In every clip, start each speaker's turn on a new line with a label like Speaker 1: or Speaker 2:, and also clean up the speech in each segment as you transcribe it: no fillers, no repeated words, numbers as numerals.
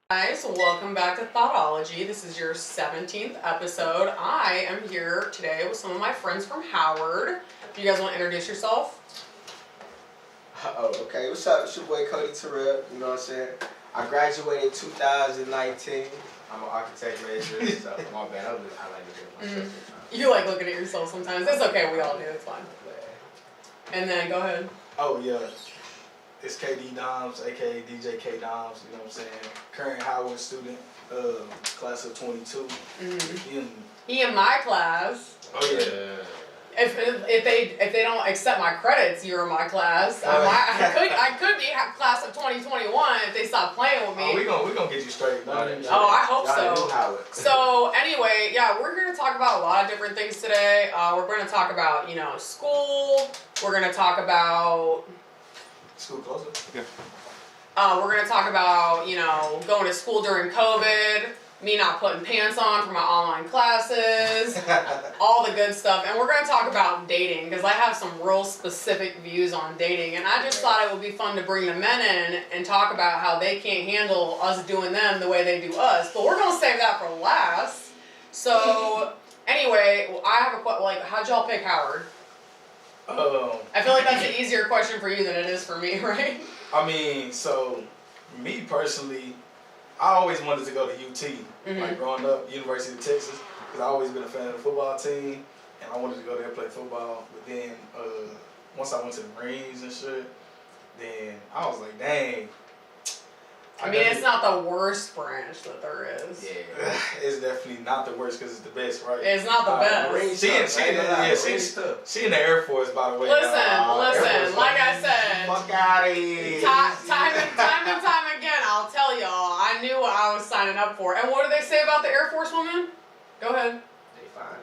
Speaker 1: Guys, welcome back to Thotology. This is your 17th episode. I am here today with some of my friends from Howard. Do you guys want to introduce yourself?
Speaker 2: Oh, okay. What's up? It's your boy Cody Terrell. You know what I'm saying? I graduated 2019. I'm an architect major, so my bad. I like to do myself.
Speaker 1: You like looking at yourself sometimes. It's okay. We all do. It's fine. And then go ahead.
Speaker 3: Oh, yeah. It's KD Doms, aka DJ K Doms, you know what I'm saying? Current Howard student, class of 22.
Speaker 1: He in my class.
Speaker 3: Oh yeah.
Speaker 1: If they don't accept my credits, you're in my class. I could be class of 2021 if they stop playing with me.
Speaker 3: Oh, we gonna get you straight.
Speaker 1: I hope so. So anyway, yeah, we're here to talk about a lot of different things today. We're going to talk about, school. We're going to talk about
Speaker 3: school closer. Yeah.
Speaker 1: We're going to talk about, going to school during COVID, me not putting pants on for my online classes, all the good stuff. And we're going to talk about dating because I have some real specific views on dating. And I just thought it would be fun to bring the men in and talk about how they can't handle us doing them the way they do us. But we're going to save that for last. So anyway, I have a question. How'd y'all pick Howard? I feel like that's an easier question for you than it is for me, right?
Speaker 3: I mean, so me personally, I always wanted to go to UT, like growing up, University of Texas, because I always been a fan of the football team, and I wanted to go there and play football. But then once I went to the Marines and shit, then I was like, dang.
Speaker 1: I mean, it's not the worst branch that there is.
Speaker 3: Yeah, it's definitely not the worst because it's the best, right?
Speaker 1: It's not the best.
Speaker 3: She in the Air Force, by the way.
Speaker 1: Listen, like I said,
Speaker 2: fuck out of here.
Speaker 1: Time and time again, I'll tell y'all, I knew what I was signing up for. And what do they say about the Air Force women? Go ahead.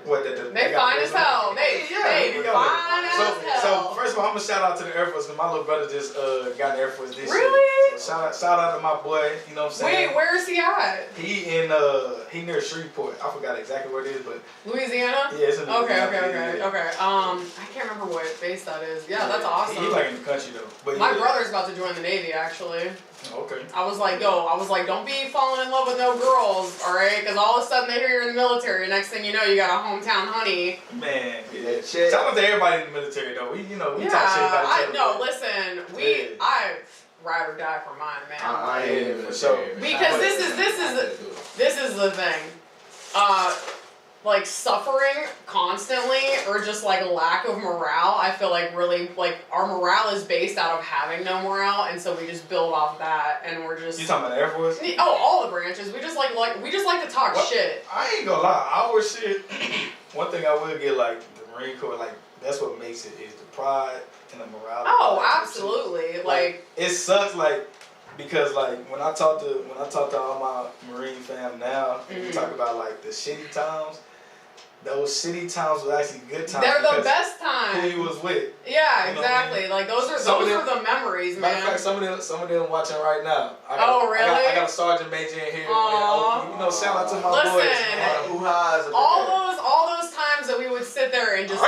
Speaker 1: They fine as hell. They fine as hell.
Speaker 3: So first of all, I'm gonna shout out to the Air Force because my little brother just got in the Air Force this year.
Speaker 1: Really?
Speaker 3: So shout out to my boy. You know what I'm saying?
Speaker 1: Wait, where is he at?
Speaker 3: He near Shreveport. I forgot exactly where it is, but
Speaker 1: Louisiana?
Speaker 3: Yeah, it's in Louisiana.
Speaker 1: Okay. I can't remember what base that is. Yeah, that's awesome.
Speaker 3: He's like in the country though. But
Speaker 1: my brother's about to join the Navy actually.
Speaker 3: Okay.
Speaker 1: I was like, don't be falling in love with no girls, all right? Because all of a sudden they hear you're in the military. Next thing you know, you got a hometown honey.
Speaker 3: Man, yeah. Shout out to everybody in the military though. We talk shit about each other.
Speaker 1: No, listen, I ride or die for mine, man.
Speaker 3: I am for sure.
Speaker 1: Because this is the thing. Suffering constantly or just lack of morale, I feel like really our morale is based out of having no morale, and so we just build off that, and we're just.
Speaker 3: You talking about the Air Force?
Speaker 1: Oh, all the branches. We just like to talk shit.
Speaker 3: I ain't gonna lie, our shit. One thing I will get the Marine Corps, that's what makes it is the pride and the morale.
Speaker 1: Oh, absolutely.
Speaker 3: It sucks because when I talk to all my Marine fam now, and we talk about the shitty times. Those shitty times were actually good times.
Speaker 1: They're the best times.
Speaker 3: Who you was with.
Speaker 1: Yeah, exactly. I mean? Those are the memories, man.
Speaker 3: Matter of fact, some of them watching right now.
Speaker 1: Really?
Speaker 3: I got a sergeant major in here. Shout out to my boys.
Speaker 1: Listen, all those times that we would sit there and just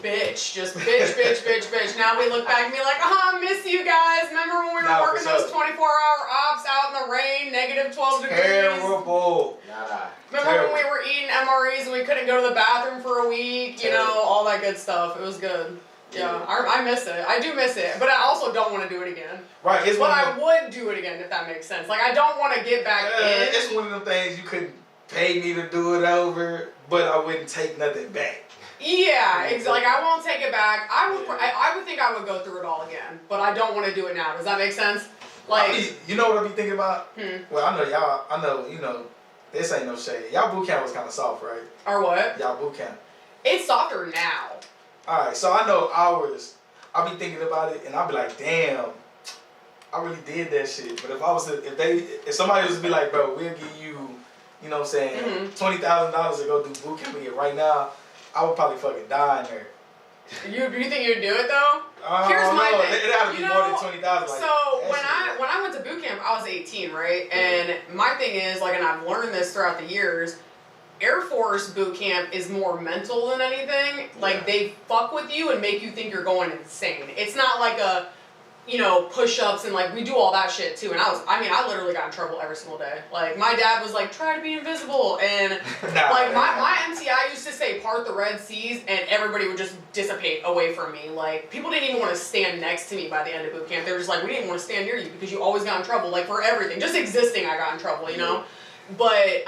Speaker 1: bitch. Now we look back and be like, I miss you guys. Remember when we were working those 24-hour ops out in the rain, negative 12 degrees?
Speaker 3: Terrible.
Speaker 1: Remember when we were eating MREs and we couldn't go to the bathroom for a week? All that good stuff. It was good. Yeah, I miss it. I do miss it, but I also don't want to do it again.
Speaker 3: Right.
Speaker 1: But I would do it again if that makes sense. I don't want to get back in.
Speaker 3: It's one of them things you couldn't pay me to do it over, but I wouldn't take nothing back.
Speaker 1: Yeah, exactly. I won't take it back. I would think I would go through it all again, but I don't want to do it now. Does that make sense?
Speaker 3: You know what I be thinking about? Well, I know, this ain't no shade. Y'all boot camp was kind of soft, right?
Speaker 1: Or what?
Speaker 3: Y'all boot camp. It's
Speaker 1: softer now.
Speaker 3: Alright, so I know ours, I be thinking about it and I be like, damn, I really did that shit. But if somebody was to be like, bro, we'll give you, you know what I'm saying, $20,000 to go do boot camp with you right now, I would probably fucking die in there.
Speaker 1: You think you'd do it though? Here's my thing.
Speaker 3: It had to be more than 20,000.
Speaker 1: So when I went to boot camp, I was 18, right? And my thing is and I've learned this throughout the years. Air Force boot camp is more mental than anything. They fuck with you and make you think you're going insane. It's not like a you know, push-ups and like we do all that shit too. And I literally got in trouble every single day. Like my dad was like, try to be invisible, and my MTI used to say part the Red Seas, and everybody would just dissipate away from me. Like people didn't even want to stand next to me by the end of boot camp. They were just like, we didn't want to stand near you because you always got in trouble. Like for everything, just existing, I got in trouble. You know. But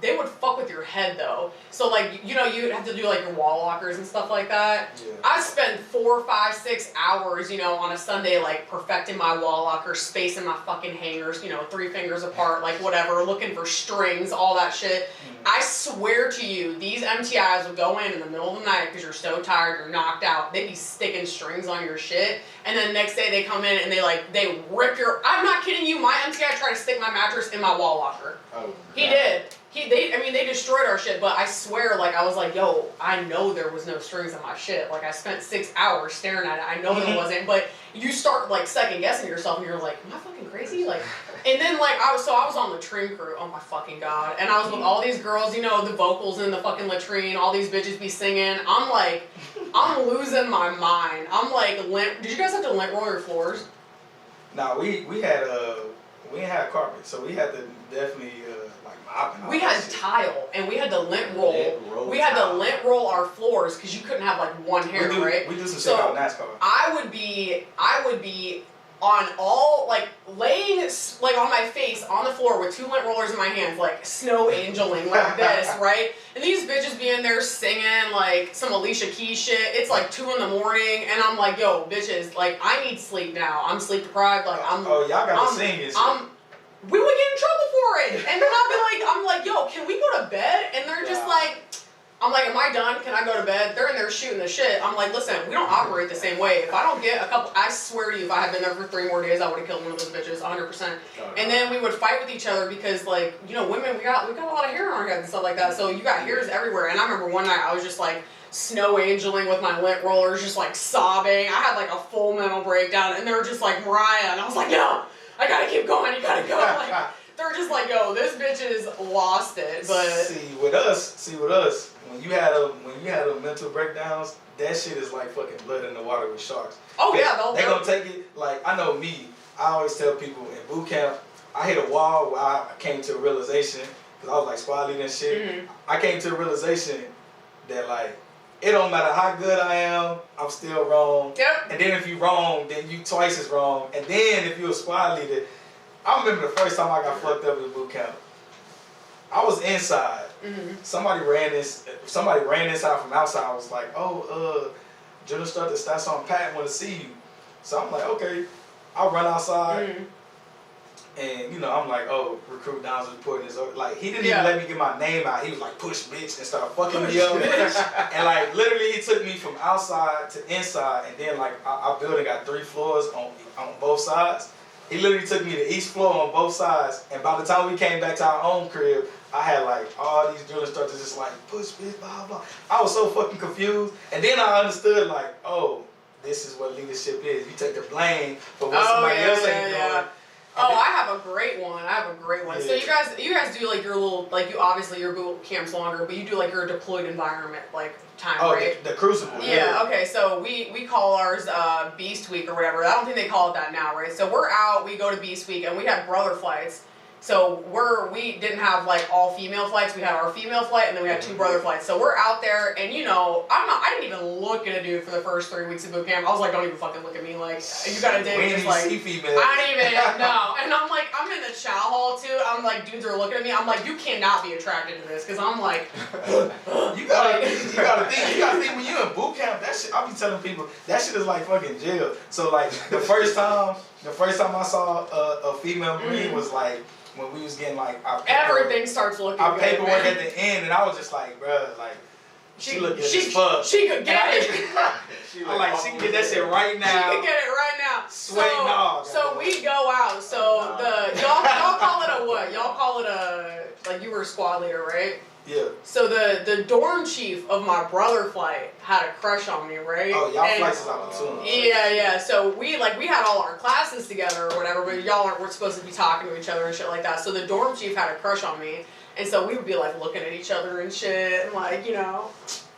Speaker 1: they would fuck with your head though. So like, you know, you have to do like your wall lockers and stuff like that.
Speaker 3: Yeah.
Speaker 1: I spent 4, 5, 6 hours, you know, on a Sunday like perfecting my wall locker, spacing my fucking hangers, you know, 3 fingers apart, like whatever, looking for strings, all that shit. I swear to you, these MTIs would go in the middle of the night because you're so tired, you're knocked out. They'd be sticking strings on your shit, and then next day they come in and they rip your. I'm not kidding you. My MTI tried to stick my mattress in my wall locker.
Speaker 2: Oh,
Speaker 1: he did. They destroyed our shit, but I swear, like, I was like, yo, I know there was no strings on my shit. Like, I spent 6 hours staring at it. I know there wasn't, but you start, like, second guessing yourself, and you're like, am I fucking crazy? Like, and then, like, I was on the trim crew, oh my fucking god, and I was with all these girls, you know, the vocals in the fucking latrine, all these bitches be singing. I'm like, I'm losing my mind. I'm like, did you guys have to lint roll your floors?
Speaker 3: Nah, we had we didn't have carpet, so we had to definitely
Speaker 1: we had tile, and we had to lint roll. We had to lint roll our floors because you couldn't have like one hair, right?
Speaker 3: We do some shit out NASCAR.
Speaker 1: I would be on all like laying like on my face on the floor with 2 lint rollers in my hands, like snow angeling like this, right? And these bitches be in there singing like some Alicia Keys shit. It's like 2 in the morning, and I'm like, yo, bitches, like I need sleep now. I'm sleep deprived. Like I'm.
Speaker 3: Oh, y'all gotta sing it.
Speaker 1: We would get in trouble for it, and then I'm like, yo, can we go to bed? And they're just like, I'm like, am I done? Can I go to bed? They're in there shooting the shit. I'm like, listen, we don't operate the same way. If I don't get a couple, I swear to you, if I had been there for 3 more days, I would have killed one of those bitches, 100%. And then we would fight with each other because, like, you know, women, we got a lot of hair on our heads and stuff like that. So you got hairs everywhere. And I remember one night I was just like snow angeling with my lint rollers, just like sobbing. I had like a full mental breakdown, and they were just like, Mariah, and I was like, no, I gotta keep going. You gotta go. Like, they're just like, yo, this bitch is lost it. But
Speaker 3: see with us, when you had a mental breakdowns, that shit is like fucking blood in the water with sharks.
Speaker 1: Oh yeah,
Speaker 3: they gonna take it. Like I know me, I always tell people in boot camp, I hit a wall where I came to a realization because I was like squad leader and shit. I came to a realization that like it don't matter how good I am, I'm still wrong.
Speaker 1: Yep.
Speaker 3: And then if you wrong, then you twice as wrong. And then if you're a squad leader, I remember the first time I got fucked up in boot camp. I was inside. Somebody ran inside from outside. I was like, oh, General Instructor Stats on Pat want to see you. So I'm like, okay. I'll run outside. And, you know, I'm like, oh, recruit Don's reporting this. Like, he didn't even let me get my name out. He was like, push, bitch, and started fucking me up. And, like, literally, he took me from outside to inside. And then, like, our building got 3 floors on both sides. He literally took me to each floor on both sides. And by the time we came back to our own crib, I had, like, all these drill instructors just, like, push, bitch, blah, blah. I was so fucking confused. And then I understood, like, oh, this is what leadership is. You take the blame for what somebody else ain't doing.
Speaker 1: Oh, I have a great one. Yeah. So you guys do like your little, like you obviously your boot camp's longer, but you do like your deployed environment like time, right?
Speaker 3: The crucible.
Speaker 1: Yeah. Okay. So we call ours Beast Week or whatever. I don't think they call it that now, right? So we're out. We go to Beast Week, and we had brother flights. So we didn't have like all female flights. We had our female flight, and then we had 2 brother flights. So we're out there, and you know, I didn't even look at a dude for the first 3 weeks of boot camp. I was like, don't even fucking look at me. Like, you got a date, just like, I didn't even know. And I'm like, I'm in the chow hall too. I'm like, dudes are looking at me. I'm like, you cannot be attracted to this, because I'm like,
Speaker 3: you gotta think when you're in boot camp, that shit. I be telling people that shit is like fucking jail. So like the first time I saw a female Marine was like, when we was getting like
Speaker 1: everything starts looking
Speaker 3: our
Speaker 1: good,
Speaker 3: paperwork
Speaker 1: man.
Speaker 3: at the end, and I was just like, bruh, like she look good as fuck.
Speaker 1: She could get it.
Speaker 3: She can get that shit right now.
Speaker 1: She can get it right now.
Speaker 3: So
Speaker 1: we go out. So y'all call it a what? Y'all call it a, like, you were a squad leader, right?
Speaker 3: Yeah.
Speaker 1: So the dorm chief of my brother flight had a crush on me, right?
Speaker 3: Oh, y'all flights is opportunity.
Speaker 1: Yeah. So we had all our classes together or whatever, but we're supposed to be talking to each other and shit like that. So the dorm chief had a crush on me, and so we would be like looking at each other and shit, and like, you know,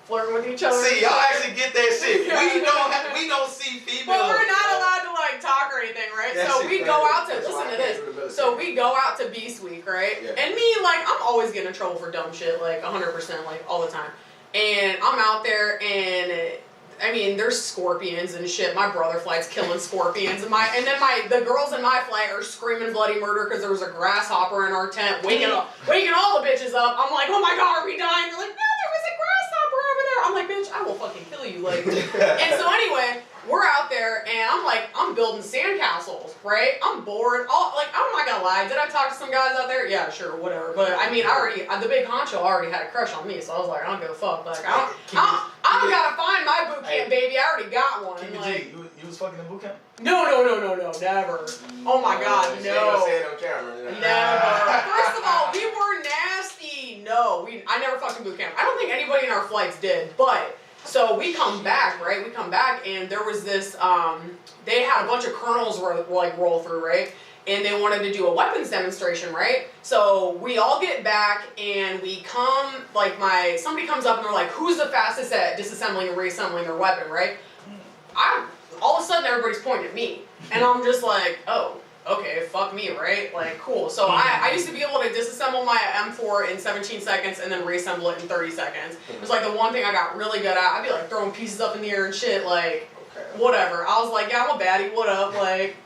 Speaker 1: flirting with each other.
Speaker 3: See, y'all actually get that shit. We don't see females.
Speaker 1: But we're not allowed to like like talk or anything, right?
Speaker 2: That's
Speaker 1: So
Speaker 2: it,
Speaker 1: we
Speaker 2: right.
Speaker 1: go out to
Speaker 2: That's why
Speaker 1: listen
Speaker 2: I
Speaker 1: to
Speaker 2: can't do the
Speaker 1: this.
Speaker 2: military.
Speaker 1: So we go out to Beast Week, right?
Speaker 2: Yeah.
Speaker 1: And me, like, I'm always getting in trouble for dumb shit, like 100%, like all the time. And I'm out there, and I mean, there's scorpions and shit. My brother flight's killing scorpions, and then the girls in my flight are screaming bloody murder because there was a grasshopper in our tent, waking all the bitches up. I'm like, oh my god, are we dying? They're like, no, there was a grasshopper over there. I'm like, bitch, I will fucking kill you, like. And so anyway, we're out there, and I'm building sandcastles, right? I'm bored. I'm not gonna lie. Did I talk to some guys out there? Yeah, sure, whatever. But I mean, the big honcho already had a crush on me, so I was like, I don't give a fuck. Like, I don't gotta find my boot camp, baby. I already got one.
Speaker 3: Like, you was fucking in boot camp?
Speaker 1: No, never. Oh my god,
Speaker 2: She ain't gonna
Speaker 1: no.
Speaker 2: say it on camera.
Speaker 1: Never. First of all, we were nasty. No, I never fucked in boot camp. I don't think anybody in our flights did, but. So we come back, right? We come back, and there was this, they had a bunch of colonels roll through, right? And they wanted to do a weapons demonstration, right? So we all get back, and we come, somebody comes up, and they're like, who's the fastest at disassembling and reassembling their weapon, right? All of a sudden, everybody's pointing at me. And I'm just like, oh. Okay, fuck me, right? Like, cool. So I used to be able to disassemble my M4 in 17 seconds and then reassemble it in 30 seconds. It was like the one thing I got really good at. I'd be like throwing pieces up in the air and shit, like, whatever. I was like, yeah, I'm a baddie, what up? Like,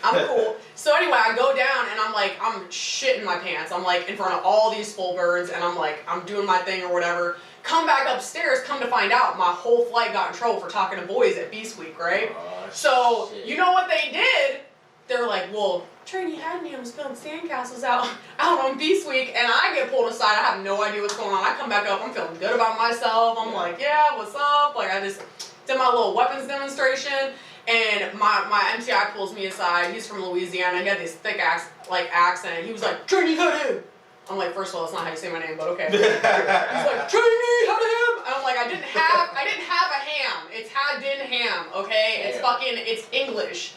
Speaker 1: I'm cool. So anyway, I go down and I'm shitting my pants. I'm like in front of all these full birds, and I'm doing my thing or whatever. Come back upstairs, come to find out, my whole flight got in trouble for talking to boys at Beast Week, right? So, you know what they did? They're like, well, Trainee had me, I was building sandcastles out on Beast Week, and I get pulled aside, I have no idea what's going on. I come back up, I'm feeling good about myself, I'm like, yeah, what's up? Like, I just did my little weapons demonstration, and my MTI pulls me aside. He's from Louisiana, he had this thick accent. He was like, Trainee had him! I'm like, first of all, that's not how you say my name, but okay. He's like, Trainee had him! And I'm like, I didn't have a ham. It's had din ham, okay? It's English.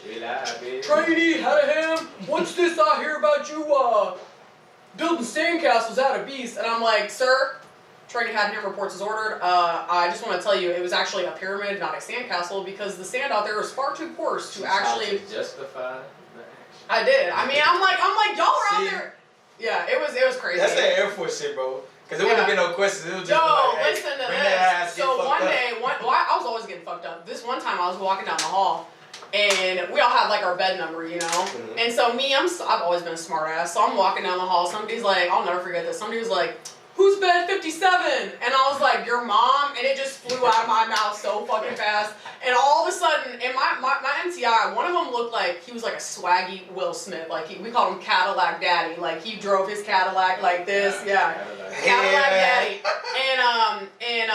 Speaker 1: Trainee had a ham? What's this I hear about you building sandcastles out of beasts? And I'm like, sir, Trainee had ham reports is ordered. I just want to tell you, it was actually a pyramid, not a sandcastle, because the sand out there was far too coarse to actually
Speaker 2: justify the action.
Speaker 1: I did. I mean, I'm like, y'all are out there. Yeah, it was crazy.
Speaker 3: That's that Air Force shit, bro. Because there wouldn't have been no questions. It was just like,
Speaker 1: listen to
Speaker 3: bring that
Speaker 1: this.
Speaker 3: ass,
Speaker 1: So one day, I was always getting fucked up. This one time I was walking down the hall, and we all had like our bed number, you know? Mm-hmm. And so me, I've always been a smart ass. So I'm walking down the hall. Somebody's like, I'll never forget this. Somebody was like, who's bed 57? And I was like, your mom? And it just flew out of my mouth so fucking fast. And all of a sudden, in my MTI, one of them looked like, he was like a swaggy Will Smith. Like, we called him Cadillac Daddy. Like, he drove his Cadillac like this. Yeah. Cadillac Daddy. And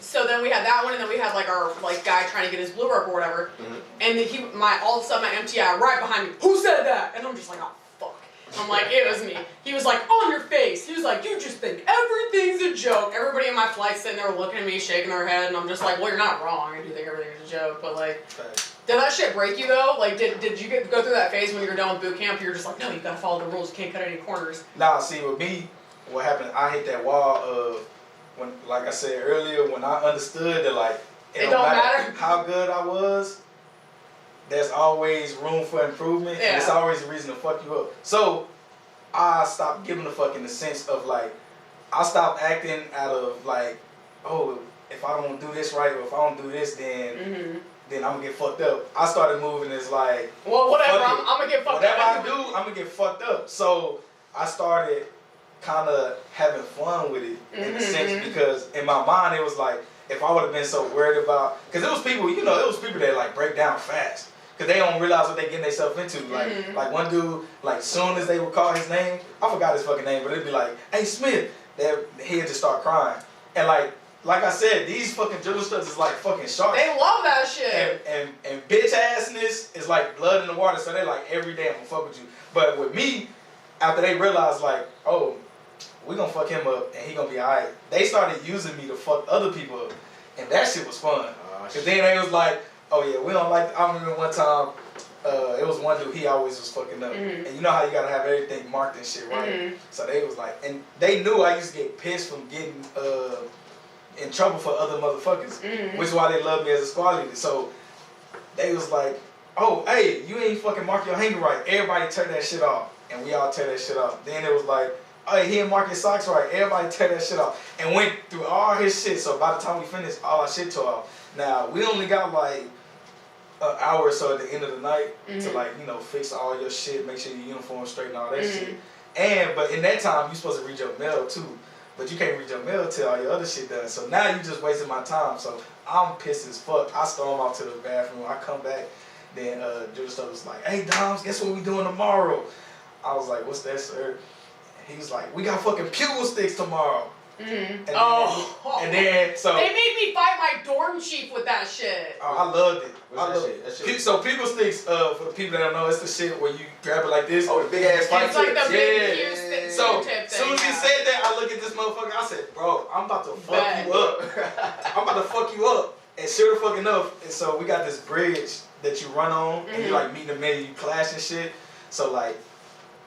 Speaker 1: so then we had that one, and then we had like our guy trying to get his blue work or whatever. Mm-hmm. And then all of a sudden my MTI right behind me, who said that? And I'm just like, oh, fuck. I'm like, it was me. He was like, on your face. He was like, you just think everything's a joke. Everybody in my flight sitting there looking at me, shaking their head, and I'm just like, well, you're not wrong. I do think everything's a joke, but like, did that shit break you though? Like, did you go through that phase when you were done with boot camp? You're just like, no, you gotta follow the rules. You can't cut any corners.
Speaker 3: Nah, see, with me, what happened, I hit that wall of, when, like I said earlier, when I understood that, like, it don't matter how good I was, there's always room for improvement, and it's always a reason to fuck you up. So, I stopped giving a fuck in the sense of, like, I stopped acting out of, like, oh, if I don't do this right, or if I don't do this, then I'm gonna get fucked up. I started moving as, like,
Speaker 1: well, whatever, I'm gonna get fucked up.
Speaker 3: Whatever I do, I'm gonna get fucked up. So, I started kind of having fun with it in a sense, because in my mind it was like, if I would have been so worried about, because it was people that like break down fast because they don't realize what they getting themselves into. Like one dude, like soon as they would call his name, I forgot his fucking name, but it'd be like, hey Smith, he'd just start crying. And like I said, these fucking drill studs is like fucking sharks.
Speaker 1: They love that shit.
Speaker 3: And bitch assness is like blood in the water, so they like every day I'm gonna fuck with you. But with me, after they realized like, oh, we gonna fuck him up and he gonna be alright, they started using me to fuck other people up. And that shit was fun. Cause then they was like, oh yeah, we don't like, I remember one time, it was one dude, he always was fucking up. And you know how you gotta have everything marked and shit, right? So they was like, and they knew I used to get pissed from getting in trouble for other motherfuckers, which is why they love me as a squad leader. So they was like, oh, hey, you ain't fucking mark your hanger right. Everybody tear that shit off. And we all tear that shit off. Then it was like, oh, he didn't mark his socks right. Everybody tear that shit off. And went through all his shit. So by the time we finished, all our shit tore off. Now, we only got like an hour or so at the end of the night to like, you know, fix all your shit, make sure your uniform's straight and all that shit. But in that time, you supposed to read your mail too. But you can't read your mail till all your other shit done. So now you just wasting my time. So I'm pissed as fuck. I storm off to the bathroom. I come back. Then Julius was like, hey, Doms, guess what we doing tomorrow? I was like, what's that, sir? He was like, we got fucking pugil sticks tomorrow. And then, so
Speaker 1: they made me fight my dorm chief with that shit.
Speaker 3: Oh, I loved it.
Speaker 2: That shit?
Speaker 3: So pugil sticks, for the people that don't know, it's the shit where you grab it like this.
Speaker 2: Oh, the big ass fight
Speaker 1: It's like the big
Speaker 3: yeah.
Speaker 1: Houston
Speaker 3: So
Speaker 1: tip
Speaker 3: as soon as he
Speaker 1: thing.
Speaker 3: said that, I look at this motherfucker. I said, bro, I'm about to fuck you up. I'm about to fuck you up. And sure the fuck enough, and so we got this bridge that you run on, and you like meet the man, you clash and shit. So like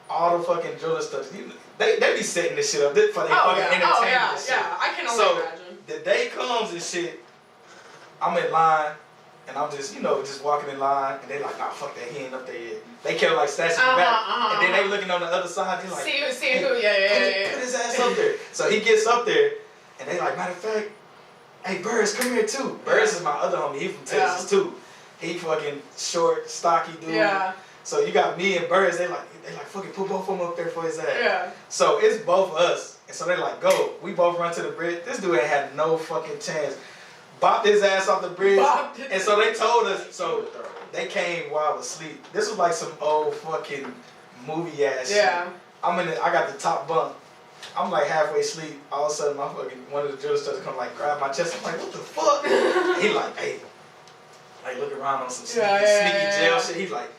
Speaker 3: all the fucking driller stuff, they be setting this shit up for their fucking entertainment and shit.
Speaker 1: Yeah, I can only imagine.
Speaker 3: The day comes and shit, I'm in line, and I'm just, you know, just walking in line, and they like, nah, fuck that, he ain't up there yet. They kept like stashing me back, and then they looking on the other side, they like,
Speaker 1: see who, yeah.
Speaker 3: Put his ass up there. So he gets up there, and they like, matter of fact, hey, Burris, come here too. Burris is my other homie, he from Texas too. He fucking short, stocky dude.
Speaker 1: Yeah.
Speaker 3: So you got me and Burris, they like fucking put both of them up there for his ass.
Speaker 1: Yeah.
Speaker 3: So it's both of us. And so they like, go. We both run to the bridge. This dude ain't had no fucking chance. Bopped his ass off the bridge. And so they told us, so they came while I was asleep. This was like some old fucking movie ass shit.
Speaker 1: Yeah.
Speaker 3: I got the top bunk. I'm like halfway asleep. All of a sudden, my fucking one of the drillers started to come like grab my chest. I'm like, what the fuck? He like, hey, like look around on some sneaky jail shit. He's like,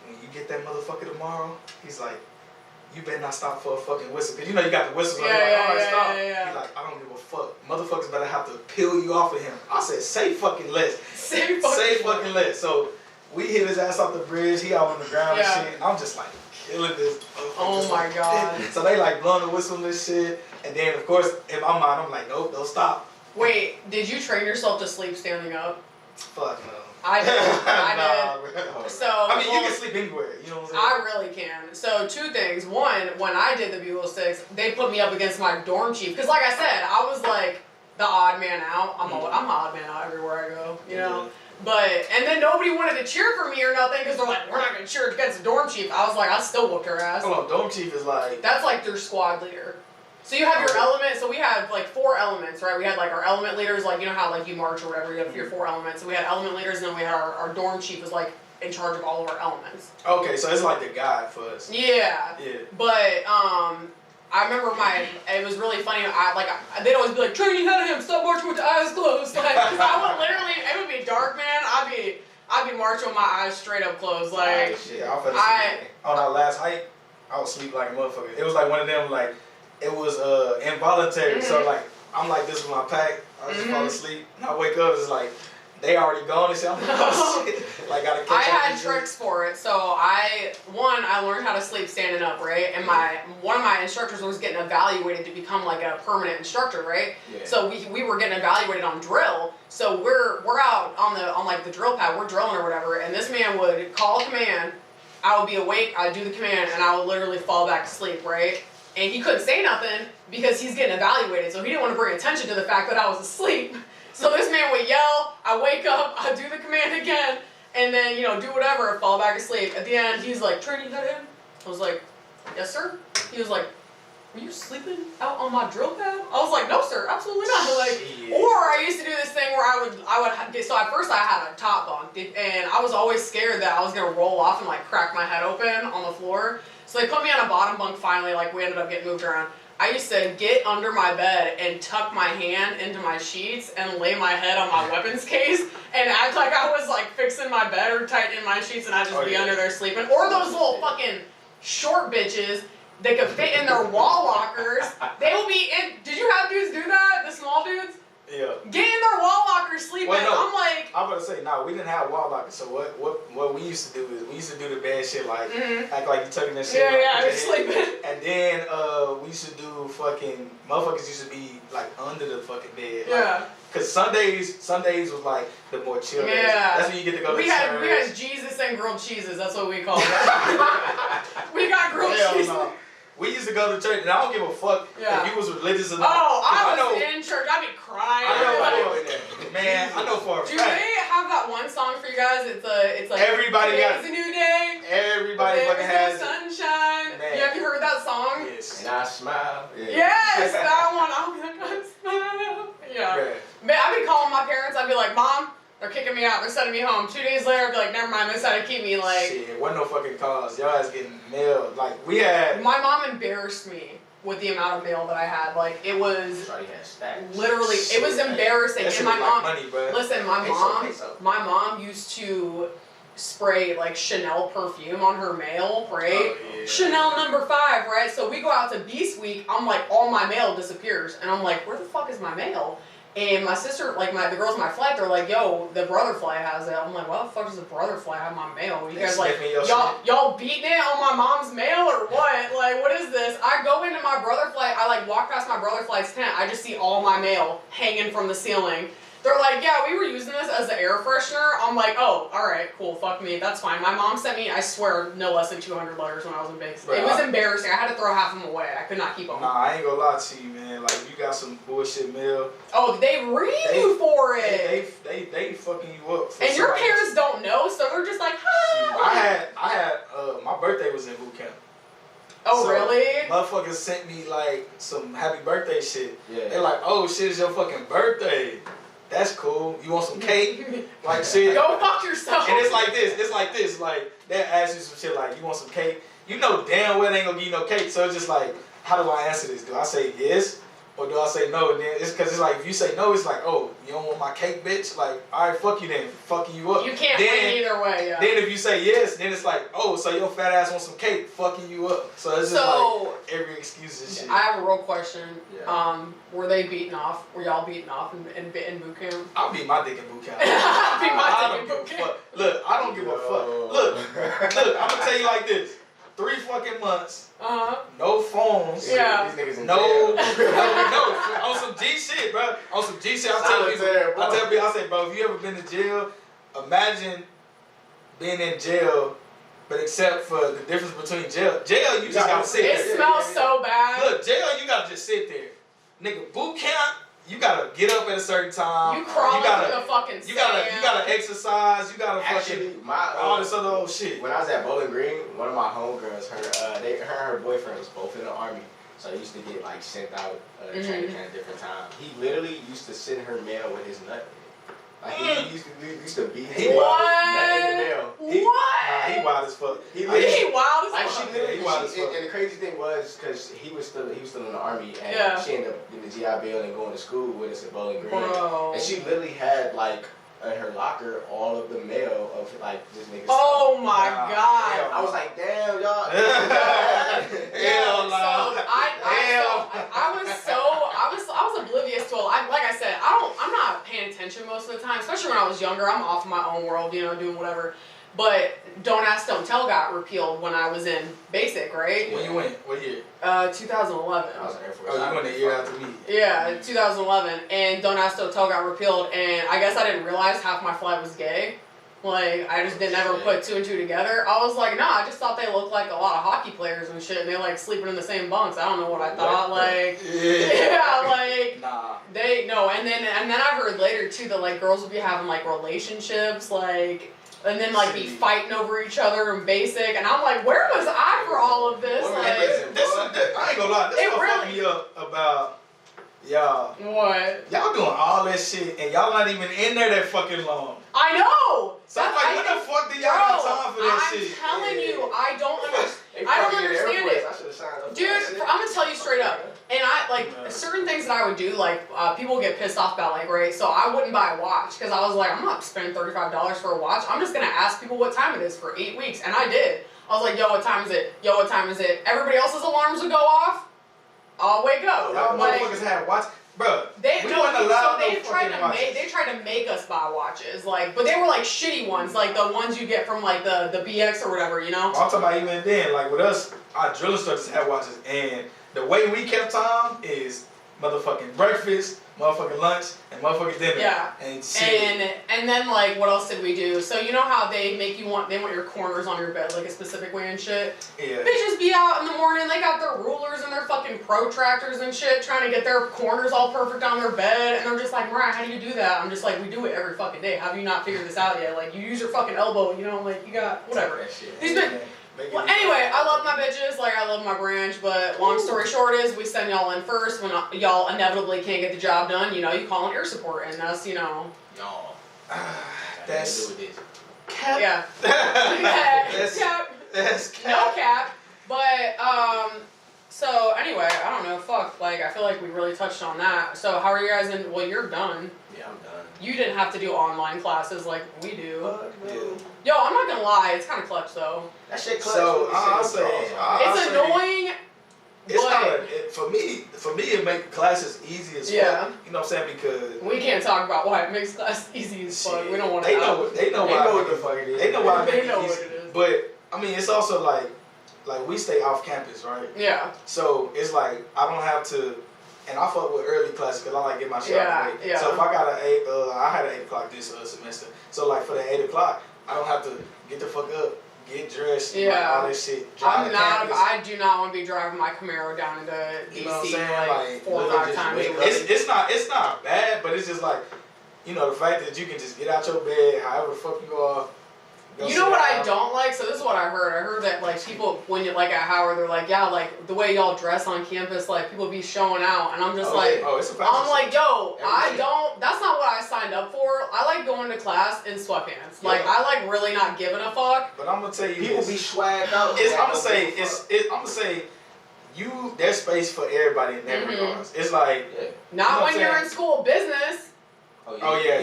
Speaker 3: when you get that motherfucker tomorrow, he's like, you better not stop for a fucking whistle. Cause you know you got the whistles on. Like, all right, stop. He's like, I don't give a fuck. Motherfuckers better have to peel you off of him. I said, say fucking less. Say fucking less. So we hit his ass off the bridge. He out on the ground and shit. I'm just like killing this.
Speaker 1: Oh my god.
Speaker 3: So they like blowing the whistle and this shit. And then of course in my mind I'm like, nope, don't stop.
Speaker 1: Wait, did you train yourself to sleep standing up?
Speaker 3: Fuck no.
Speaker 1: I did.
Speaker 3: Nah,
Speaker 1: So
Speaker 3: I mean, you can sleep anywhere. You know what I'm saying?
Speaker 1: I really can. So two things. One, when I did the bugle sticks, they put me up against my dorm chief. Because like I said, I was like the odd man out. I'm the odd man out everywhere I go, you know? But, and then nobody wanted to cheer for me or nothing because they're like, we're not going to cheer against the dorm chief. I was like, I still whooped her ass.
Speaker 3: Hold on, dorm chief is like...
Speaker 1: That's like their squad leader. So you have your element, so we had like 4 elements, right? We had like our element leaders, like you know how like you march or whatever, you have your 4 elements. So we had element leaders and then we had our dorm chief was like in charge of all of our elements.
Speaker 3: Okay, so it's like the guide for us.
Speaker 1: Yeah.
Speaker 3: Yeah.
Speaker 1: But I remember it was really funny. They'd always be like, Trey, you had him, stop marching with the eyes closed. Like, cause I would literally, it would be dark, man. I'd be marching with my eyes straight up closed. Like,
Speaker 3: on our last hike, I would sleep like a motherfucker. It was like one of them, like, it was involuntary. So like, I'm like this with my pack. I just fall asleep. And I wake up, it's like, they already gone and shit. I'm like, oh shit. Like, gotta catch up.
Speaker 1: I had tricks for it. So I learned how to sleep standing up, right? And one of my instructors was getting evaluated to become like a permanent instructor, right? Yeah. So we were getting evaluated on drill. So we're out on like the drill pad, we're drilling or whatever, and this man would call a command, I would be awake, I'd do the command, and I would literally fall back to sleep, right? And he couldn't say nothing because he's getting evaluated, so he didn't want to bring attention to the fact that I was asleep. So this man would yell, I wake up, I do the command again, and then, do whatever, fall back asleep. At the end, he's like, Trey, you got in? I was like, yes, sir. He was like, were you sleeping out on my drill pad? I was like, no, sir, absolutely not. Or I used to do this thing where I would so at first I had a top bunk, and I was always scared that I was going to roll off and like crack my head open on the floor. So they put me on a bottom bunk finally, like we ended up getting moved around. I used to get under my bed and tuck my hand into my sheets and lay my head on my weapons case and act like I was like fixing my bed or tightening my sheets and I'd just be under there sleeping. Or those little fucking short bitches, they could fit in their wall lockers. They will be in, did you have dudes do that? The small dudes?
Speaker 3: Yeah.
Speaker 1: Get in their wall locker sleeping.
Speaker 3: Well, no.
Speaker 1: I'm like.
Speaker 3: I'm gonna say no. We didn't have wall lockers. So what we used to do is we used to do the bad shit like act like you tucking that shit.
Speaker 1: Yeah,
Speaker 3: like,
Speaker 1: yeah, sleeping.
Speaker 3: And then we used to do fucking motherfuckers used to be like under the fucking bed.
Speaker 1: Yeah.
Speaker 3: Like, Cause Sundays was like the more chill days.
Speaker 1: Yeah.
Speaker 3: That's when you get to go to
Speaker 1: We
Speaker 3: church.
Speaker 1: had Jesus and grilled cheeses. That's what we called it. We got grilled
Speaker 3: Hell
Speaker 1: cheeses.
Speaker 3: no. We used to go to church, and I don't give a fuck
Speaker 1: Yeah.
Speaker 3: if you was religious or not.
Speaker 1: Oh, I
Speaker 3: know,
Speaker 1: was in church. I'd be crying.
Speaker 3: man, I know for a
Speaker 1: Do
Speaker 3: fact.
Speaker 1: they have that one song for you guys? It's like
Speaker 3: Everybody got
Speaker 1: Today's a new day.
Speaker 3: Everybody
Speaker 1: There's
Speaker 3: fucking has
Speaker 1: no
Speaker 3: it.
Speaker 1: sunshine.
Speaker 3: Man.
Speaker 1: Yeah, have you heard that song?
Speaker 3: Yes.
Speaker 2: And I smile. Yeah.
Speaker 1: Yes, that one. I'll be like, I smile. Yeah.
Speaker 3: Bruh.
Speaker 1: Man, I'd be calling my parents. I'd be like, Mom, they're kicking me out. They're sending me home. 2 days later, I'd be like, never mind. They decided to keep me. Like,
Speaker 3: Shit, wasn't no fucking cause. Y'all is getting mailed. Like, we had.
Speaker 1: my mom embarrassed me with the amount of mail that I had. Like, it was
Speaker 2: Shorty had stacks.
Speaker 1: literally, it was
Speaker 3: Shit,
Speaker 1: embarrassing.
Speaker 3: That shit
Speaker 1: And my
Speaker 3: was like
Speaker 1: mom,
Speaker 3: money, bro.
Speaker 1: listen,
Speaker 2: Peso.
Speaker 1: my mom used to spray like Chanel perfume on her mail, right?
Speaker 3: Oh, yeah.
Speaker 1: Chanel #5, right? So we go out to Beast Week. I'm like, all my mail disappears, and I'm like, where the fuck is my mail? And my sister, like the girls in my flight, they're like, yo, the brother fly has it. I'm like, why the fuck does the brother fly have my mail? You
Speaker 3: They
Speaker 1: guys like,
Speaker 3: sniffing your
Speaker 1: y'all beating it on my mom's mail or what? Like, what is this? I go into my brother flight, I like walk past my brother flight's tent, I just see all my mail hanging from the ceiling. They're like, yeah, we were using this as an air freshener. I'm like, oh, all right, cool, fuck me, that's fine. My mom sent me, I swear, no less than 200 letters when I was in base.
Speaker 3: Bro,
Speaker 1: It was embarrassing. I had to throw half of them away. I could not keep them.
Speaker 3: Nah, I ain't gonna lie to you, man. Like, you got some bullshit mail.
Speaker 1: Oh, they read you for it.
Speaker 3: They fucking you up. For
Speaker 1: And your
Speaker 3: somebody
Speaker 1: parents don't know, so they're just like, hi.
Speaker 3: I had, my birthday was in boot camp.
Speaker 1: Oh,
Speaker 3: So,
Speaker 1: really?
Speaker 3: Motherfuckers sent me like some happy birthday shit.
Speaker 2: Yeah.
Speaker 3: They're like, oh shit, it's your fucking birthday. That's cool. You want some cake? Like shit.
Speaker 1: Go fuck yourself.
Speaker 3: And it's like this. Like, they'll ask you some shit like, you want some cake? You know damn well they ain't gonna give you no cake. So it's just like, how do I answer this? Do I say yes? Or do I say no? And then it's cause it's like, if you say no, it's like, oh, you don't want my cake, bitch? Like, alright, fuck you then. Fucking you up.
Speaker 1: You can't
Speaker 3: then,
Speaker 1: win either way, yeah.
Speaker 3: Then if you say yes, then it's like, oh, so your fat ass wants some cake, fucking you up. So it's just like every excuse and shit.
Speaker 1: I have a real question.
Speaker 2: Yeah.
Speaker 1: Were they beaten off? Were y'all beaten off in boot camp?
Speaker 3: I'll beat my dick in boot camp.
Speaker 1: I'll beat my
Speaker 3: I
Speaker 1: dick
Speaker 3: don't
Speaker 1: in
Speaker 3: give a
Speaker 1: boot
Speaker 3: fuck. Look, I don't give a fuck. Look, I'm gonna tell you like this. 3 fucking months, no phones.
Speaker 1: Yeah.
Speaker 2: These niggas in
Speaker 3: No,
Speaker 2: jail.
Speaker 3: on some G shit, bro. On some G shit, I tell people, I say, bro, if you ever been to jail, imagine being in jail, but except for the difference between jail, you just gotta sit
Speaker 1: It
Speaker 3: there.
Speaker 1: smells so bad.
Speaker 3: Look, jail, you gotta just sit there. Nigga, boot camp, you gotta get up at a certain time.
Speaker 1: You crawl
Speaker 3: gotta,
Speaker 1: into the fucking sand.
Speaker 3: you gotta exercise. You gotta
Speaker 2: Actually,
Speaker 3: fucking
Speaker 2: all
Speaker 3: this other old shit.
Speaker 2: When I was at Bowling Green, one of my homegirls, her and her boyfriend was both in the army, so I used to get like sent out training camp at different times. He literally used to send her mail with his nut. Like he used to beat his nut in the mail.
Speaker 1: What?
Speaker 3: He wild as fuck.
Speaker 1: He wild as
Speaker 2: Like
Speaker 1: fuck.
Speaker 2: she literally,
Speaker 3: he wild as fuck.
Speaker 2: and the crazy thing was, cause he was still in the army, and
Speaker 1: Yeah.
Speaker 2: she ended up getting the GI Bill and going to school with us at Bowling Green.
Speaker 1: Bro.
Speaker 2: And she literally had like in her locker all of the mail of like this nigga's
Speaker 1: Oh
Speaker 2: stuff.
Speaker 1: my
Speaker 3: Nah,
Speaker 1: god.
Speaker 2: I was like, damn, y'all.
Speaker 3: Hell no.
Speaker 1: I was oblivious to it. Like I said, I'm not paying attention most of the time, especially when I was younger. I'm off in my own world, doing whatever. But Don't Ask, Don't Tell got repealed when I was in basic, right?
Speaker 3: When you went? What year?
Speaker 1: 2011.
Speaker 2: I was in Air Force.
Speaker 3: Oh, you went a year after me.
Speaker 1: Yeah, 2011, and Don't Ask, Don't Tell got repealed, and I guess I didn't realize half my flight was gay. Like, I just didn't ever put 2 and 2 together. I was like, nah, I just thought they looked like a lot of hockey players and shit, and they like sleeping in the same bunks. I don't know what I thought. Like, yeah, like
Speaker 3: Nah.
Speaker 1: and then I heard later too that like girls would be having like relationships, like. And then like be fighting over each other in basic, and I'm like, where was I for all of this?
Speaker 2: What
Speaker 1: Like,
Speaker 3: This, I ain't gonna lie. This what fucked me up about y'all.
Speaker 1: what?
Speaker 3: Y'all doing all that shit, and y'all not even in there that fucking long.
Speaker 1: I know.
Speaker 3: So I'm like, what the fuck do y'all got time for that
Speaker 1: I'm
Speaker 3: shit?
Speaker 1: telling you, I don't understand.
Speaker 2: They
Speaker 1: I don't
Speaker 2: fucking in Air
Speaker 1: understand
Speaker 2: Force.
Speaker 1: it.
Speaker 2: I should have signed up for
Speaker 1: Dude,
Speaker 2: that shit.
Speaker 1: I'm gonna tell you straight up. And I like certain things that I would do, like people get pissed off about, like, right? So I wouldn't buy a watch because I was like, I'm not spending $35 for a watch. I'm just gonna ask people what time it is for 8 weeks, and I did. I was like, yo, what time is it? Yo, what time is it? Everybody else's alarms would go off. I'll wake up.
Speaker 3: Y'all
Speaker 1: Like,
Speaker 3: motherfuckers had watch. Bro,
Speaker 1: They
Speaker 3: we weren't allowed no
Speaker 1: tried
Speaker 3: fucking
Speaker 1: to
Speaker 3: watches.
Speaker 1: they tried to make us buy watches, like, but they were like shitty ones, like the ones you get from like the BX or whatever, you know.
Speaker 3: I'm talking about even then, like with us, our drill instructors had watches, and the way we kept time is motherfucking breakfast, motherfucking lunch, and motherfucking dinner.
Speaker 1: Yeah.
Speaker 3: And shit.
Speaker 1: And then like what else did we do? So you know how they want your corners on your bed like a specific way and shit?
Speaker 3: Yeah.
Speaker 1: They just be out in the morning, they got their rulers and their fucking protractors and shit, trying to get their corners all perfect on their bed, and they're just like, Mariah, how do you do that? I'm just like, we do it every fucking day. How have you not figured this out yet? Like, you use your fucking elbow, you know, like, you got, whatever.
Speaker 2: That shit.
Speaker 1: He's been, well, anyway, I love my bitches, like, I love my branch, but long story short is, we send y'all in first. When y'all inevitably can't get the job done, you know, you call an air support, and that's, you know.
Speaker 2: Y'all.
Speaker 3: That's
Speaker 2: do with this.
Speaker 3: cap.
Speaker 1: Yeah.
Speaker 3: That's
Speaker 1: Cap.
Speaker 3: That's cap.
Speaker 1: No cap. But, so anyway, I don't know, fuck, like, I feel like we really touched on that. So how are you guys in, well, you're done.
Speaker 2: Yeah, I'm done.
Speaker 1: You didn't have to do online classes like we do.
Speaker 3: Yeah.
Speaker 1: Yo, I'm not gonna lie, it's kind of clutch though.
Speaker 2: That shit clutch.
Speaker 3: So, I'll say,
Speaker 1: It's annoying,
Speaker 3: It's
Speaker 1: but
Speaker 3: kind of, for me, it make classes easy as fuck.
Speaker 1: Yeah.
Speaker 3: You know what I'm saying? Because
Speaker 1: we can't talk about why it makes class easy as fuck. We don't want to.
Speaker 3: They know what
Speaker 2: the fuck it is.
Speaker 3: They know why I make
Speaker 1: They know
Speaker 3: it
Speaker 1: what
Speaker 3: easy.
Speaker 1: it is.
Speaker 3: But I mean, it's also like we stay off campus, right?
Speaker 1: Yeah.
Speaker 3: So it's like I don't have to, and I fuck with early classes because I like get my shit out of the way.
Speaker 1: Yeah.
Speaker 3: So if I got I had an 8 o'clock this semester. So like for the 8 o'clock, I don't have to get the fuck up, get dressed, like, all that shit. Drive to campus.
Speaker 1: I do not want to be driving my Camaro down into DC
Speaker 3: You know what I'm saying?
Speaker 1: like 4 or 5 times a week.
Speaker 3: It's not bad, but it's just like, you know, the fact that you can just get out your bed, however the fuck you are.
Speaker 1: You know what I don't like? So this is what I heard. I heard that like people, when you like at Howard, they're like, yeah, like the way y'all dress on campus, like people be showing out, and I'm just
Speaker 3: it's a
Speaker 1: I'm like, yo, I don't. That's not what I signed up for. I like going to class in sweatpants. Like I like really not giving a fuck.
Speaker 3: But I'm gonna tell you,
Speaker 2: people be swagged out.
Speaker 3: I'm gonna say, there's space for everybody in that regards. It's like
Speaker 1: not when you're in school business.
Speaker 3: Oh yeah,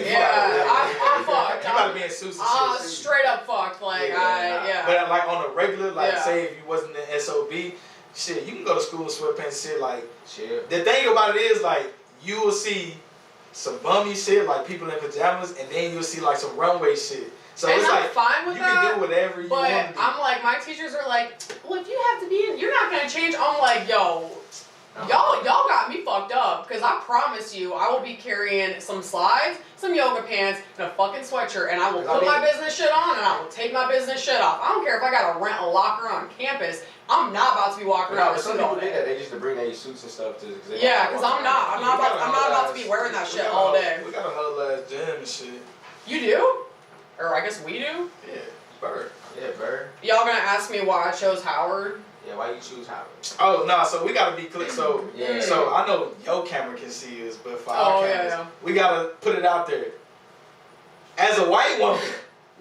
Speaker 1: I'm fucked.
Speaker 3: You gotta be in suits and shit.
Speaker 1: Straight up fucked. Like
Speaker 3: But like on a regular, like say if you wasn't in SOB, shit, you can go to school in sweatpants, shit. Like, the thing about it is like you will see some bummy shit, like people in pajamas, and then you'll see like some runway shit. So
Speaker 1: and
Speaker 3: it's
Speaker 1: I'm
Speaker 3: like
Speaker 1: fine with
Speaker 3: you
Speaker 1: that,
Speaker 3: can do whatever you want to do.
Speaker 1: But I'm like, my teachers are like, well, if you have to be in, you're not gonna change. I'm like, yo. Y'all got me fucked up, because I promise you I will be carrying some slides, some yoga pants, and a fucking sweatshirt, and I will put my business shit on, and I will take my business shit off. I don't care if I gotta rent a locker on campus. I'm not about to be walking around with a suit all day.
Speaker 2: They just bring their suits and stuff to.
Speaker 1: Yeah, because I'm not about to be wearing that shit all day.
Speaker 3: We got a whole ass gym and shit.
Speaker 1: You do? Or I guess we do?
Speaker 3: Yeah, Bird.
Speaker 2: Yeah, Bird.
Speaker 1: Y'all gonna ask me why I chose Howard?
Speaker 2: Yeah, why you choose Howard?
Speaker 3: Oh no, so we gotta be clear. So
Speaker 2: Yeah.
Speaker 3: so I know your camera can see us, but for our cameras, we gotta put it out there. As a white woman,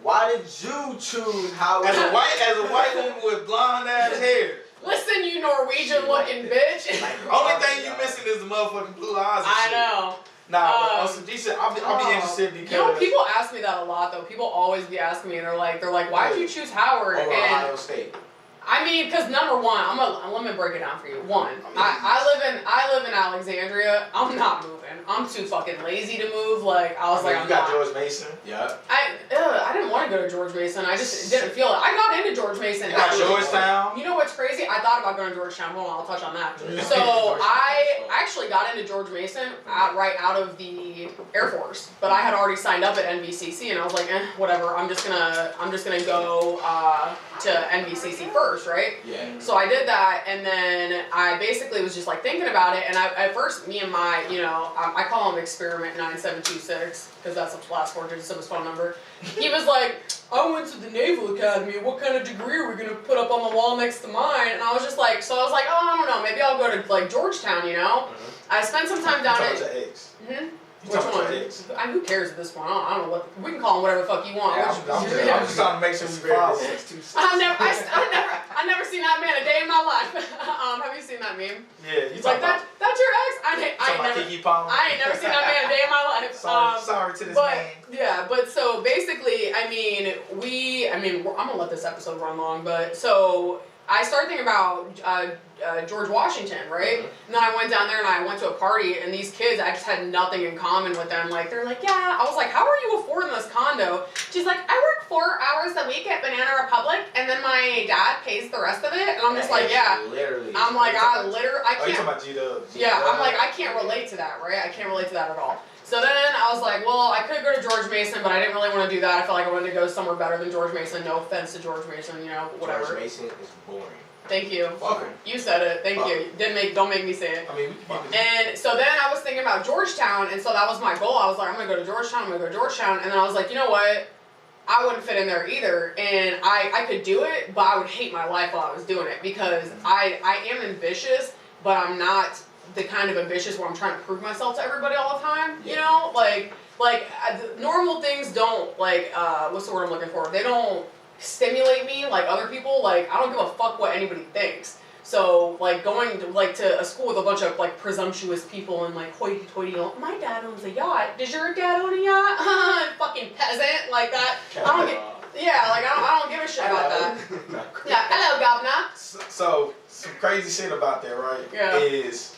Speaker 2: why did you choose Howard?
Speaker 3: As a white woman with blonde ass hair.
Speaker 1: Listen, you Norwegian looking bitch.
Speaker 3: Only thing you missing is the motherfucking blue eyes. And shit.
Speaker 1: know.
Speaker 3: Nah, but on some decent, I'll be interested because.
Speaker 1: You know, people ask me that a lot though. People always be asking me, and they're like, why did you choose Howard?
Speaker 2: Over Ohio State.
Speaker 1: I mean, because number one, let me break it down for you. One, I live in Alexandria. I'm not moving. I'm too fucking lazy to move. Like I was
Speaker 3: you got George Mason.
Speaker 2: Yeah.
Speaker 1: I didn't want to go to George Mason. I just didn't feel it. I got into George Mason.
Speaker 3: You got Georgetown.
Speaker 1: You know what's crazy? I thought about going to Georgetown. Hold on, I'll touch on that. So I actually got into George Mason right out of the Air Force, but I had already signed up at NBCC, and I was like, whatever. I'm just gonna go to NBCC first, right?
Speaker 2: Yeah.
Speaker 1: So I did that, and then I basically was just like thinking about it, and at first, me and my, I call him Experiment 9726 because that's the last 4 digits of his phone number. He was like, I went to the Naval Academy. What kind of degree are we gonna put up on the wall next to mine? And I was just like, oh, I don't know, maybe I'll go to like Georgetown, I spent some time down at. Which one? Who cares at this point? I don't know what. We can call him whatever the fuck you want.
Speaker 3: Yeah, I'm just trying to make sure we follow.
Speaker 1: I never seen that man a day in my life. Have you seen that meme?
Speaker 3: Yeah,
Speaker 1: He's like that's your ex. I ain't never seen that man a day in my life.
Speaker 3: Sorry to this man.
Speaker 1: Yeah, but so basically, I'm gonna let this episode run long, but so I started thinking about George Washington, right? And then I went down there and I went to a party, and these kids, I just had nothing in common with them. Like, they're like, yeah. I was like, how are you affording this condo? She's like, I work 4 hours a week at Banana Republic, and then my dad pays the rest of it. And I'm just like, yeah.
Speaker 2: Literally.
Speaker 1: I'm like, I
Speaker 3: Oh, you
Speaker 1: can't.
Speaker 3: talking about G-Dubs?
Speaker 1: Yeah, I'm like, I can't relate to that, right? I can't relate to that at all. So then I was like, well, I could go to George Mason, but I didn't really want to do that. I felt like I wanted to go somewhere better than George Mason. No offense to George Mason, you know, whatever.
Speaker 2: George Mason is boring.
Speaker 1: Thank you.
Speaker 2: Fuck him.
Speaker 1: You said it. Thank you. Don't make me say it.
Speaker 2: I mean,
Speaker 1: And so then I was thinking about Georgetown, and so that was my goal. I was like, I'm gonna go to Georgetown. And then I was like, you know what? I wouldn't fit in there either, and I could do it, but I would hate my life while I was doing it because I am ambitious, but I'm not the kind of ambitious where I'm trying to prove myself to everybody all the time. You know, like normal things don't what's the word I'm looking for? They don't stimulate me like other people. Like, I don't give a fuck what anybody thinks. So like going to a school with a bunch of like presumptuous people and like hoity-toity, my dad owns a yacht. Does your dad own a yacht? Fucking peasant like that. I don't give a shit about that. Yeah, hello, governor.
Speaker 3: So some crazy shit about that, right?
Speaker 1: Yeah.
Speaker 3: Is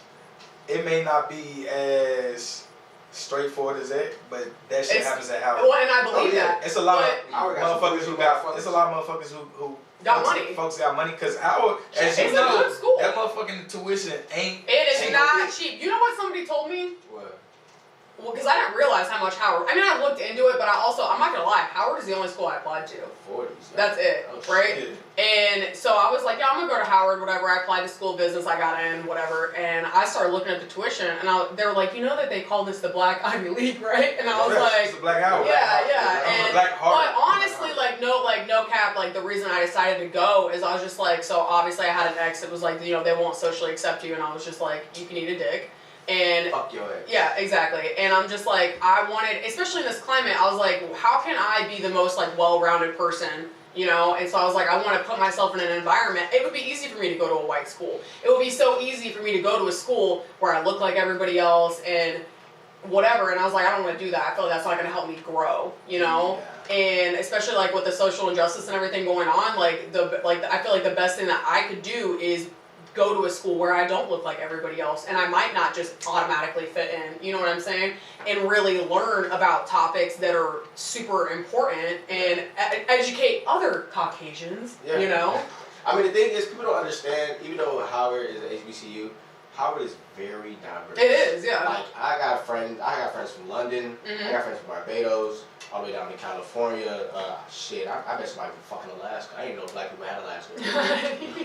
Speaker 3: it may not be as straightforward as that, but that shit happens at Howard.
Speaker 1: Well, and I believe that.
Speaker 3: It's a lot of motherfuckers who got. It's a lot of motherfuckers who
Speaker 1: got money.
Speaker 3: Folks got money because Howard, as
Speaker 1: it's
Speaker 3: you know,
Speaker 1: a good school.
Speaker 3: that motherfucking tuition ain't.
Speaker 1: It is not cheap. You know what somebody told me?
Speaker 2: What?
Speaker 1: Well, because I didn't realize how much Howard. I mean, I looked into it, but I'm not gonna lie. Howard is the only school I applied to.
Speaker 2: 40s.
Speaker 1: That's it, right?
Speaker 3: Shit.
Speaker 1: And so I was like, yeah, I'm gonna go to Howard, whatever. I applied to school of business, I got in, whatever. And I started looking at the tuition, and they were like, you know that they call this the Black Ivy League, right? And I was like,
Speaker 3: it's the Black Howard.
Speaker 1: yeah.
Speaker 3: Black Heart.
Speaker 1: But honestly, no cap. Like, the reason I decided to go is I was just like, so obviously I had an ex that was like, you know, they won't socially accept you, and I was just like, you can eat a dick. And
Speaker 2: fuck your ass.
Speaker 1: yeah, exactly. And I'm just like, I wanted, especially in this climate, I was like, how can I be the most like well-rounded person, you know? And so I was like, I want to put myself in an environment. It would be easy for me to go to a white school. It would be so easy for me to go to a school where I look like everybody else and whatever. And I was like, I don't want to do that. I feel like that's not going to help me grow, you know? Yeah. And especially like with the social injustice and everything going on, I feel like the best thing that I could do is go to a school where I don't look like everybody else, and I might not just automatically fit in, you know what I'm saying? And really learn about topics that are super important and educate other Caucasians, you know?
Speaker 2: I mean, the thing is, people don't understand, even though Howard is an HBCU, Howard is very diverse.
Speaker 1: It is, yeah.
Speaker 2: Like, I got friends from London, I got friends from Barbados, all the way down to California. I bet somebody from fucking Alaska. I didn't know black people had Alaska.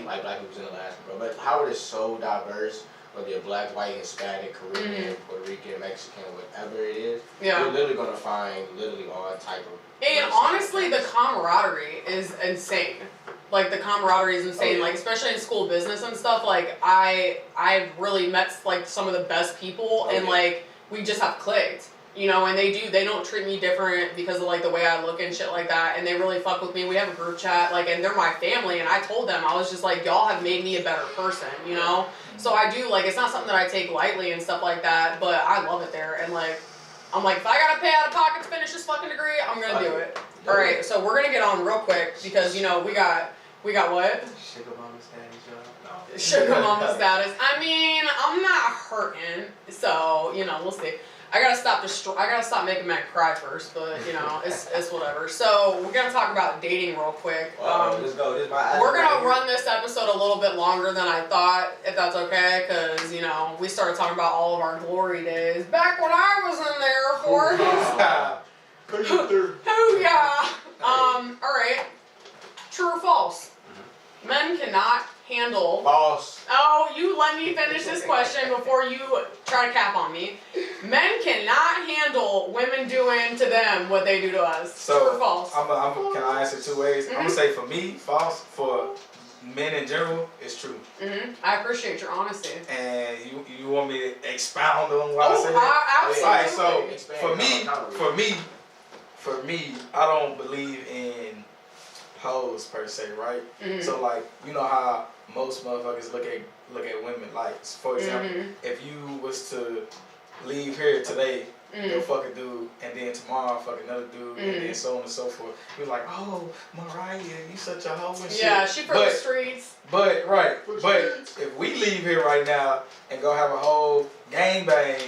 Speaker 2: Like, black people was in Alaska, bro. But Howard is so diverse, whether you're black, white, Hispanic, Caribbean, Puerto Rican, Mexican, whatever it is.
Speaker 1: Yeah.
Speaker 2: You're literally going to find all type of...
Speaker 1: And honestly, the camaraderie is insane. Like, the camaraderie is insane. Oh, yeah. Like, especially in school business and stuff, like, I've really met, like, some of the best people, and, like, we just have clicked. You know, and they don't treat me different because of, like, the way I look and shit like that, and they really fuck with me. We have a group chat, like, and they're my family, and I told them, I was just like, y'all have made me a better person, you know? So I do, like, it's not something that I take lightly and stuff like that, but I love it there, and, like, I'm like, if I gotta pay out of pocket to finish this fucking degree, I'm gonna do it. Alright, so we're gonna get on real quick, because, you know, we got what?
Speaker 2: Sugar mama status, y'all? No.
Speaker 1: Sugar mama status. I mean, I'm not hurting, so, you know, we'll see. I gotta stop making Matt cry first, but you know, it's whatever. So we're gonna talk about dating real quick.
Speaker 2: Let's go.
Speaker 1: We're gonna run this episode a little bit longer than I thought, if that's okay, because you know we started talking about all of our glory days back when I was in the Air Force. Oh yeah. All right. True or false? Men cannot handle.
Speaker 2: False.
Speaker 1: Oh, you let me finish this question before you try to cap on me. Men cannot handle women doing to them what they do to us.
Speaker 3: So,
Speaker 1: true or false?
Speaker 3: Can I answer two ways? I'm gonna say for me, false. For men in general, it's true.
Speaker 1: I appreciate your honesty.
Speaker 3: And you want me to expound on what I said? Absolutely. All right, so for me, I don't believe in hoes per se, right? So like, you know how most motherfuckers look at women, like, for example, if you was to leave here today, go fuck a dude, and then tomorrow fuck another dude, and then so on and so forth. He was like, oh, Mariah, you such a hoe and shit.
Speaker 1: Yeah, she from the streets.
Speaker 3: But if we leave here right now and go have a whole gangbang,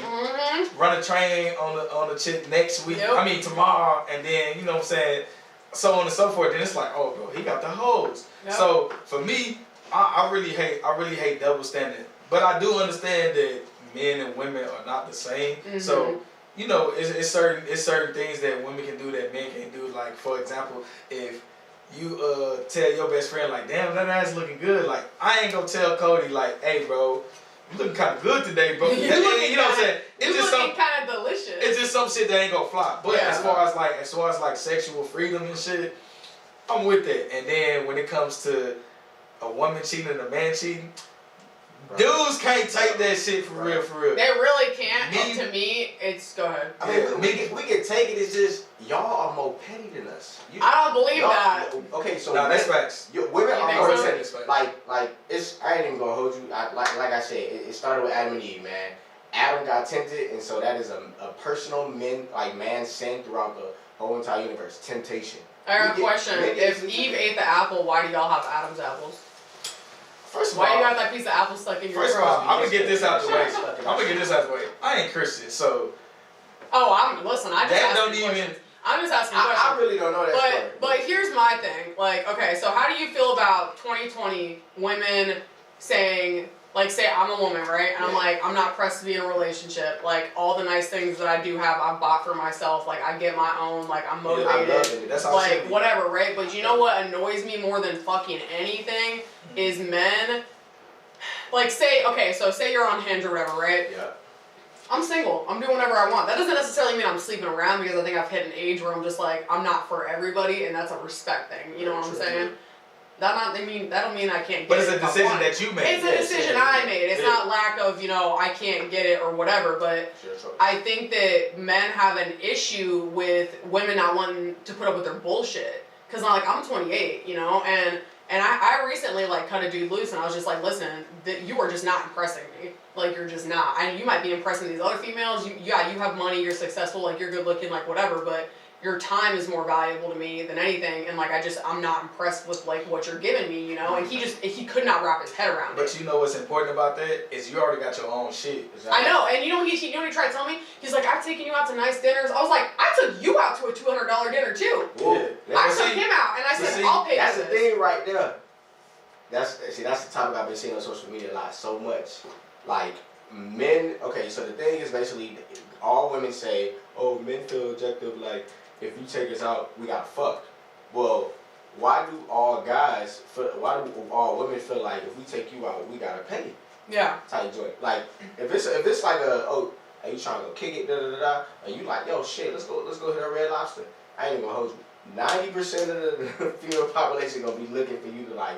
Speaker 3: run a train on the chick next week, I mean tomorrow, and then you know what I'm saying, so on and so forth, then it's like, oh bro, he got the hoes. Yep. So for me, I really hate double standard. But I do understand that men and women are not the same. So, you know, it's certain things that women can do that men can't do. Like, for example, if you tell your best friend, like, damn, that ass looking good, like, I ain't gonna tell Cody, like, hey, bro, you looking kind of good today, bro. You know what I'm saying? It's just looking kind of delicious. It's just some shit that ain't gonna fly. But as far as like sexual freedom and shit, I'm with that. And then when it comes to a woman cheating and a man cheating, dudes can't take that shit for real, for real.
Speaker 1: They really can't. To me, it's go ahead.
Speaker 2: I mean, we can take it. It's just y'all are more petty than us.
Speaker 1: I don't believe that.
Speaker 2: Okay, so
Speaker 3: that's facts.
Speaker 2: Women are more petty. Like it's. I ain't even gonna hold you. Like I said, it started with Adam and Eve, man. Adam got tempted, and so that is a personal man sin throughout the whole entire universe. Temptation.
Speaker 1: I have a question. If Eve ate the apple, why do y'all have Adam's apples?
Speaker 3: First of all,
Speaker 1: why you got that piece of apple stuck in your throat?
Speaker 3: First of all, I'm gonna get this out the way. I ain't Christian, so.
Speaker 1: Oh, I'm just asking questions.
Speaker 2: I really don't know that story.
Speaker 1: But here's my thing. Like, okay, so how do you feel about 2020 women saying, like, say I'm a woman, right? And I'm like, I'm not pressed to be in a relationship. Like, all the nice things that I do have, I've bought for myself. Like, I get my own. Like, I'm motivated.
Speaker 2: I love it. That's how
Speaker 1: like, whatever, right? But you know what annoys me more than fucking anything is men. Like, say you're on Hinge or whatever, right?
Speaker 2: Yeah. I'm
Speaker 1: single. I'm doing whatever I want. That doesn't necessarily mean I'm sleeping around because I think I've hit an age where I'm just like, I'm not for everybody, and that's a respect thing. You know what I'm saying? That don't mean I can't get it.
Speaker 3: But it's a decision that you made.
Speaker 1: It's a decision I made. It's not lack of, I can't get it or whatever. But I think that men have an issue with women not wanting to put up with their bullshit. Because I'm 28, and I recently cut a dude loose, and I was just like, listen, you are just not impressing me. Like, you're just not. You might be impressing these other females. You have money, you're successful, you're good looking, whatever, but your time is more valuable to me than anything, and I'm not impressed with what you're giving me, and he could not wrap his head around it.
Speaker 3: But you know what's important about that is you already got your own shit.
Speaker 1: Exactly. I know, and what he tried to tell me? He's like, I've taken you out to nice dinners. I was like, I took you out to a $200 dinner too. I took him out, and I said, I'll pay.
Speaker 2: That's the thing right there. That's the topic I've been seeing on social media a lot, so much. Men. Okay, so the thing is basically, all women say, oh, men feel objective, if you take us out, we got fucked. Well, why do all women feel like if we take you out, we gotta pay?
Speaker 1: Yeah.
Speaker 2: Type joint. If it's like are you trying to go kick it, and you like, yo, shit, let's go hit a Red Lobster. I ain't even gonna hold you. 90% of the female population gonna be looking for you to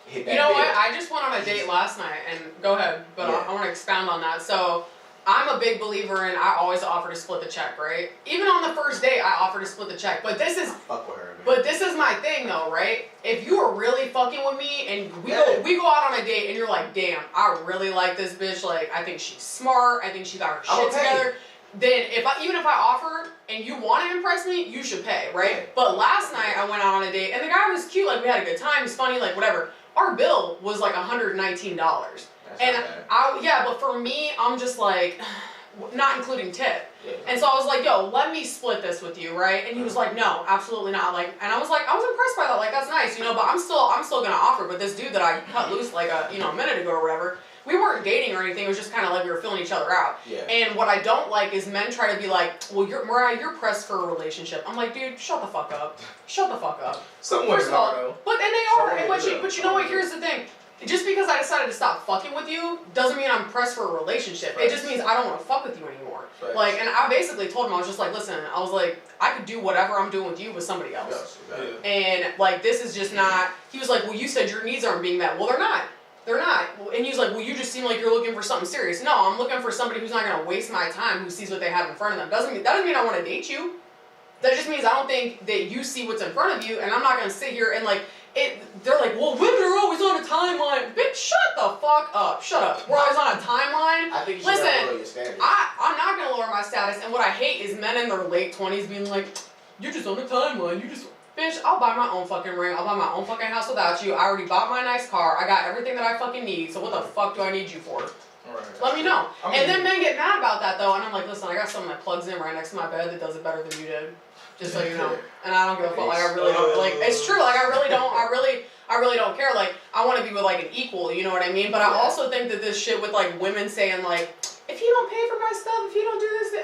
Speaker 2: hit that.
Speaker 1: You know what? I just went on a date last night, and go ahead, but I want to expound on that. So, I'm a big believer in I always offer to split the check, right? Even on the first date, I offer to split the check. But this is
Speaker 2: fuck with her, man.
Speaker 1: But this is my thing, though, right? If you are really fucking with me, and we go out on a date, and you're like, damn, I really like this bitch. I think she's smart. I think she got her shit together. Then even if I offer and you want to impress me, you should pay, right? Yeah. But last night I went out on a date, and the guy was cute. We had a good time. He's funny, whatever. Our bill was $119. But for me, I'm just not including tip. Yeah. And so I was like, yo, let me split this with you, right? And he was like, no, absolutely not. And I was impressed by that. That's nice, but I'm still gonna offer. But this dude that I cut loose a minute ago or whatever, we weren't dating or anything. It was just kind of we were filling each other out. Yeah. And what I don't like is men try to be like, well, Mariah, you're pressed for a relationship. I'm like, dude, shut the fuck up. Shut the fuck up.
Speaker 3: Some women are, though.
Speaker 1: But and they are. But you know what? Here's the thing. Just because I decided to stop fucking with you doesn't mean I'm pressed for a relationship. Right. It just means I don't want to fuck with you anymore. Right. And I basically told him, I was just listen, I was like, I could do whatever I'm doing with you with somebody else. Yeah. And this is just not. He was like, well, you said your needs aren't being met. Well, they're not. They're not. And he's like, well, you just seem like you're looking for something serious. No, I'm looking for somebody who's not going to waste my time, who sees what they have in front of them. That doesn't mean I want to date you. That just means I don't think that you see what's in front of you, and I'm not going to sit here and they're like, well, women are always on a timeline. Bitch, shut the fuck up. Shut up. We're always on a timeline.
Speaker 2: I think you should
Speaker 1: Listen,
Speaker 2: lower your standards.
Speaker 1: I'm not gonna lower my status, and what I hate is men in their late 20s being like, you're just on a timeline, you just... Bitch, I'll buy my own fucking ring, I'll buy my own fucking house without you, I already bought my nice car, I got everything that I fucking need, so what the fuck do I need you for?
Speaker 3: Right.
Speaker 1: Let me know.
Speaker 3: I mean,
Speaker 1: And then men get mad about that though, and I'm like, listen, I got some that plugs in right next to my bed that does it better than you did. Just so you know. And I don't give a fuck, like I really don't, like, it's true, like I really don't care, like, I wanna be with like an equal, you know what I mean? But I also think that this shit with like women saying like, if you don't pay for my stuff, if you don't do